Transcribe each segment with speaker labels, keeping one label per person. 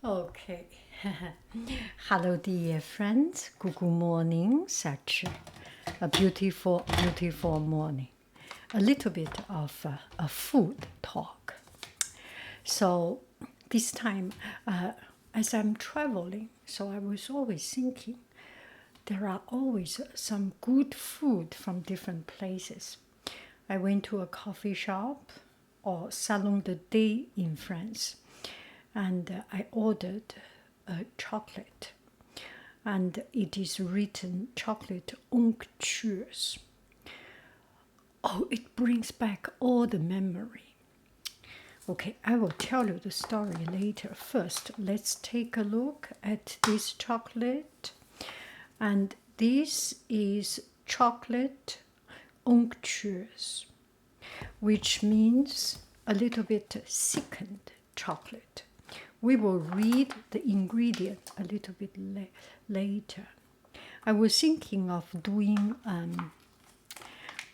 Speaker 1: Okay. Hello, dear friends. Good morning. Such a beautiful, beautiful morning. A little bit of a food talk. So this time, as I'm traveling, so I was always thinking there are always some good food from different places. I went to a coffee shop or Salon de Thé in France, and I ordered a chocolate, and it is written chocolate onctuous. Oh, it brings back all the memory. Okay, I will tell you the story later. First, let's take a look at this chocolate. And this is chocolate onctuous, which means a little bit thickened chocolate. We will read the ingredient a little bit later. I was thinking of doing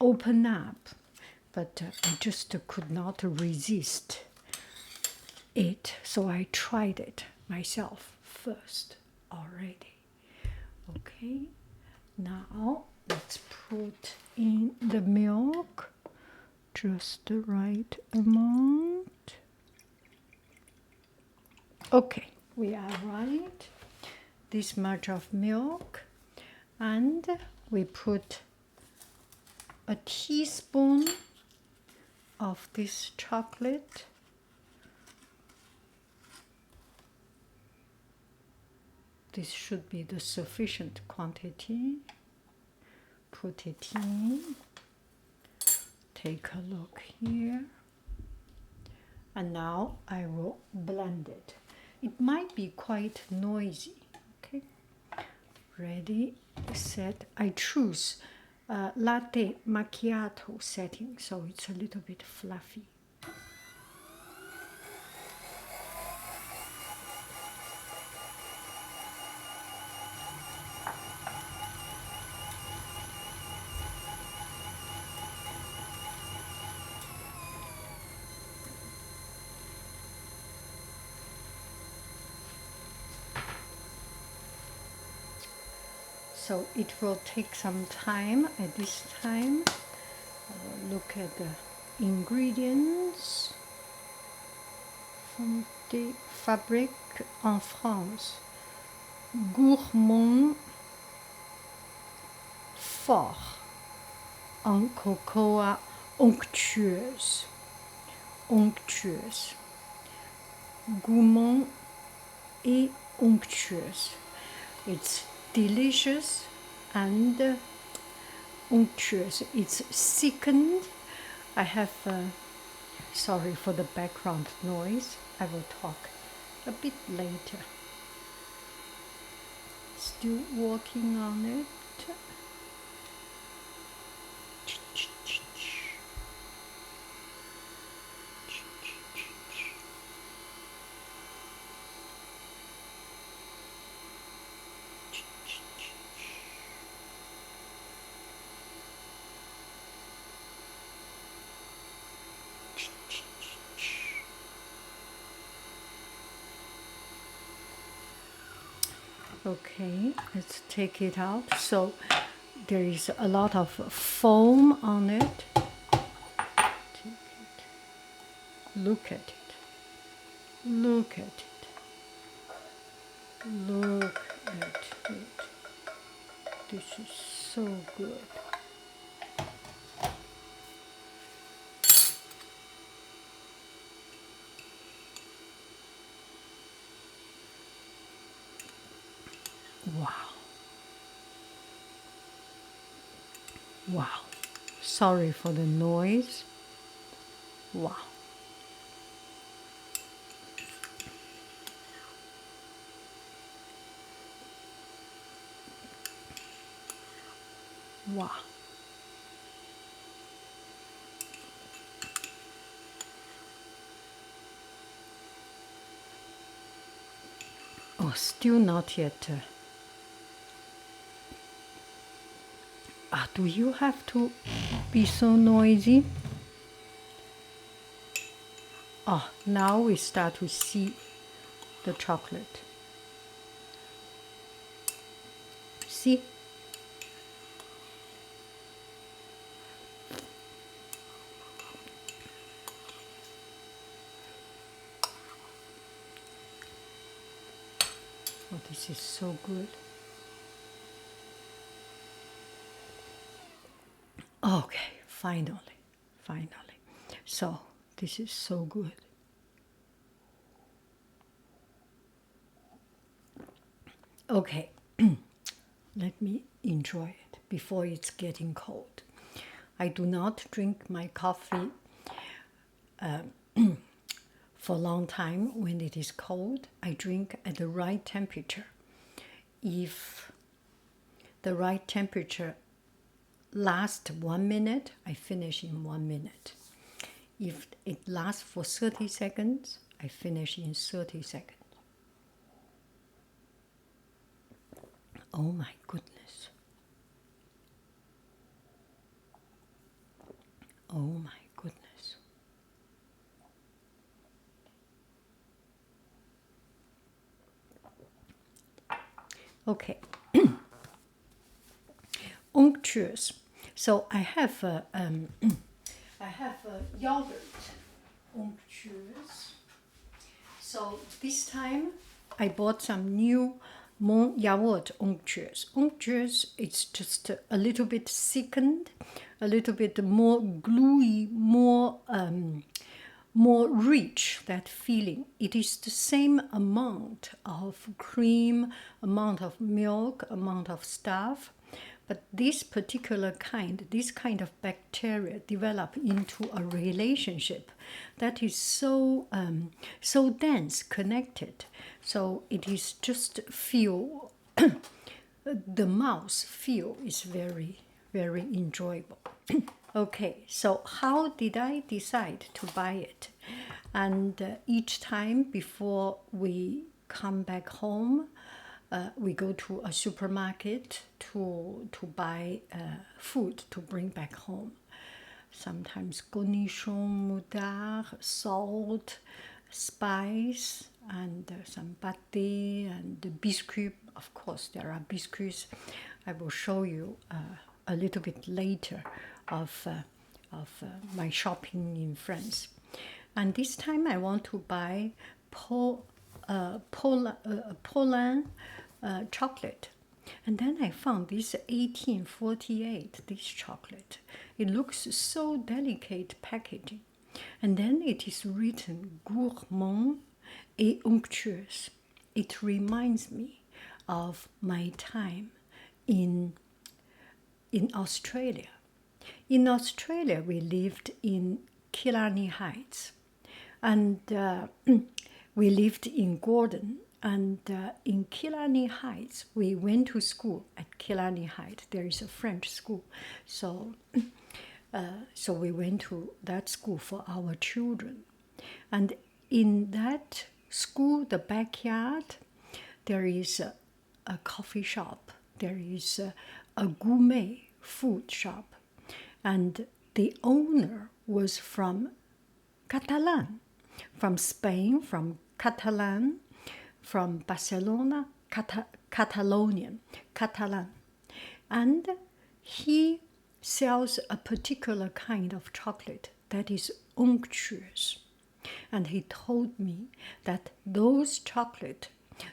Speaker 1: open up, but I just could not resist it, so I tried it myself first already. Okay, now let's put in the milk, just the right amount. Okay, we are right. This much of milk, and we put a teaspoon of this chocolate. This should be the sufficient quantity. Put it in. Take a look here. And now I will blend it. It might be quite noisy. Okay. Ready, set. I choose latte macchiato setting, so it's a little bit fluffy. So it will take some time. At this time, I will look at the ingredients. Fonte fabrique en France. Gourmand fort en cocoa onctueuse. Onctueuse. Gourmand et onctueuse. It's delicious and unctuous. It's thickened. I have, sorry for the background noise. I will talk a bit later. Still working on it. Okay, let's take it out. So there is a lot of foam on it. Take it. Look at it. Look at it. Look at it. This is so good. Wow. Wow. Sorry for the noise. Wow. Wow. Oh, still not yet. Do you have to be so noisy? Oh, now we start to see the chocolate. See? Oh, this is so good. Okay, finally. So, this is so good. Okay, let me enjoy it before it's getting cold. I do not drink my coffee for a long time when it is cold. I drink at the right temperature. If the right temperature lasts 1 minute, I finish in 1 minute. If it lasts for 30 seconds, I finish in 30 seconds. Oh my goodness. Oh my goodness. Okay. Unctuous. So I have a yogurt. Unctuous. So this time I bought some new Mon Yaourt unctuous. Unctuous, it's just a little bit thickened, a little bit more gluey, more rich, that feeling. It is the same amount of cream, amount of milk, amount of stuff, but this particular kind, this kind of bacteria develop into a relationship that is so so dense, connected. So it is just feel the mouth feel is very, very enjoyable. Okay, so how did I decide to buy it? And each time before we come back home, we go to a supermarket to buy food to bring back home. Sometimes cornichon, moudard, salt, spice, and some pâté and biscuit. Of course, there are biscuits. I will show you a little bit later of my shopping in France. And this time I want to buy Poland chocolate. And then I found this 1848, this chocolate. It looks so delicate packaging. And then it is written gourmand et unctueux. It reminds me of my time in Australia. In Australia, we lived in Killarney Heights. And we lived in Gordon. And in Killarney Heights, we went to school at Killarney Heights. There is a French school. So we went to that school for our children. And in that school, the backyard, there is a coffee shop. There is a gourmet food shop. And the owner was from Catalan, from Spain, from Catalan, from Barcelona, Catalan. And he sells a particular kind of chocolate that is unctuous. And he told me that those chocolate,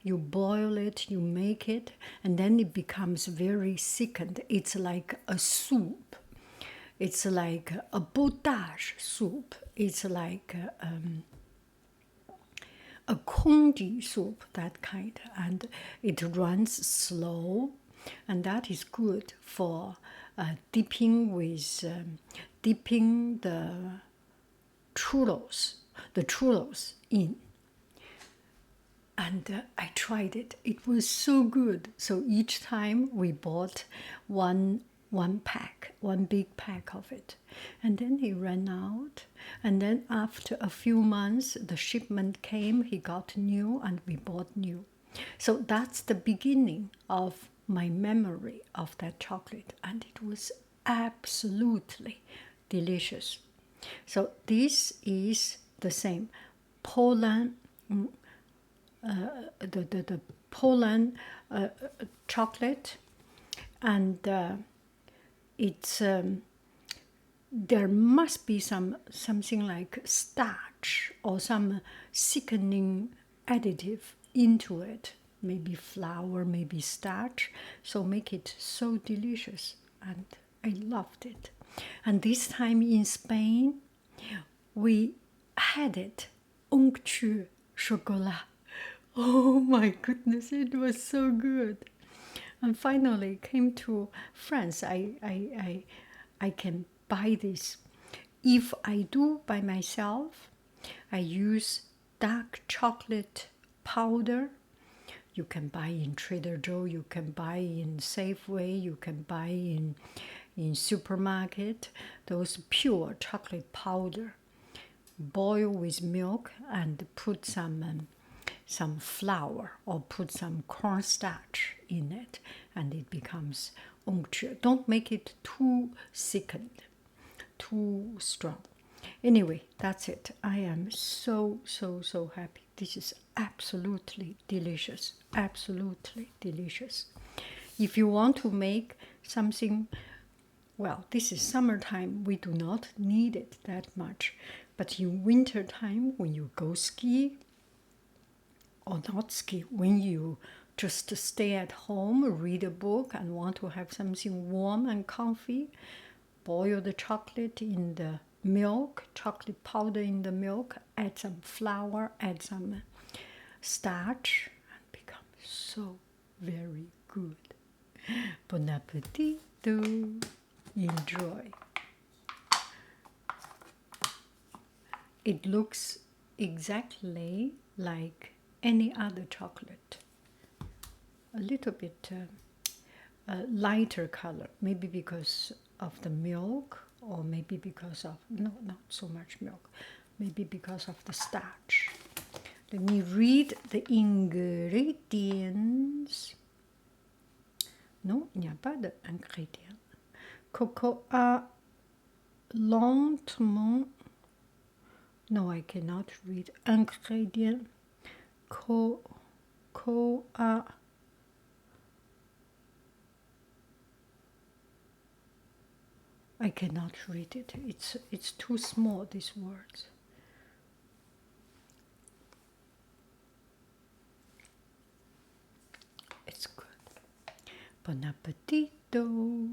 Speaker 1: you boil it, you make it, and then it becomes very thickened. It's like a soup. It's like a potage soup. It's like a congee soup, that kind. And it runs slow, and that is good for dipping the churros in. And I tried it. It was so good. So each time we bought one big pack of it. And then he ran out. And then after a few months, the shipment came, he got new, and we bought new. So that's the beginning of my memory of that chocolate. And it was absolutely delicious. So this is the same Poland the Poland chocolate, and it's there must be something like starch or some thickening additive into it, maybe flour, maybe starch, so make it so delicious, and I loved it. And this time in Spain we had it, oncture chocolat. Oh my goodness, it was so good. And finally came to France. I can buy this. If I do by myself, I use dark chocolate powder. You can buy in Trader Joe, you can buy in Safeway, you can buy in supermarket, those pure chocolate powder. Boil with milk and put some flour or put some cornstarch in it, and it becomes oncture. Don't make it too thickened, too strong. Anyway, that's it. I am so happy. This is absolutely delicious. Absolutely delicious. If you want to make something, well, this is summertime, we do not need it that much. But in winter time, when you go ski, or not ski, when you just stay at home, read a book, and want to have something warm and comfy, boil the chocolate in the milk, chocolate powder in the milk, add some flour, add some starch, and become so very good. Bon appetit! Enjoy. It looks exactly like any other chocolate. A little bit lighter color, maybe because of the milk, or maybe because of, no, not so much milk, maybe because of the starch. Let me read the ingredients. Non, il n'y a pas d'ingrédients. Cocoa lentement. No, I cannot read ingredient. Cocoa. I cannot read it. It's too small, these words. It's good. Bon appetito.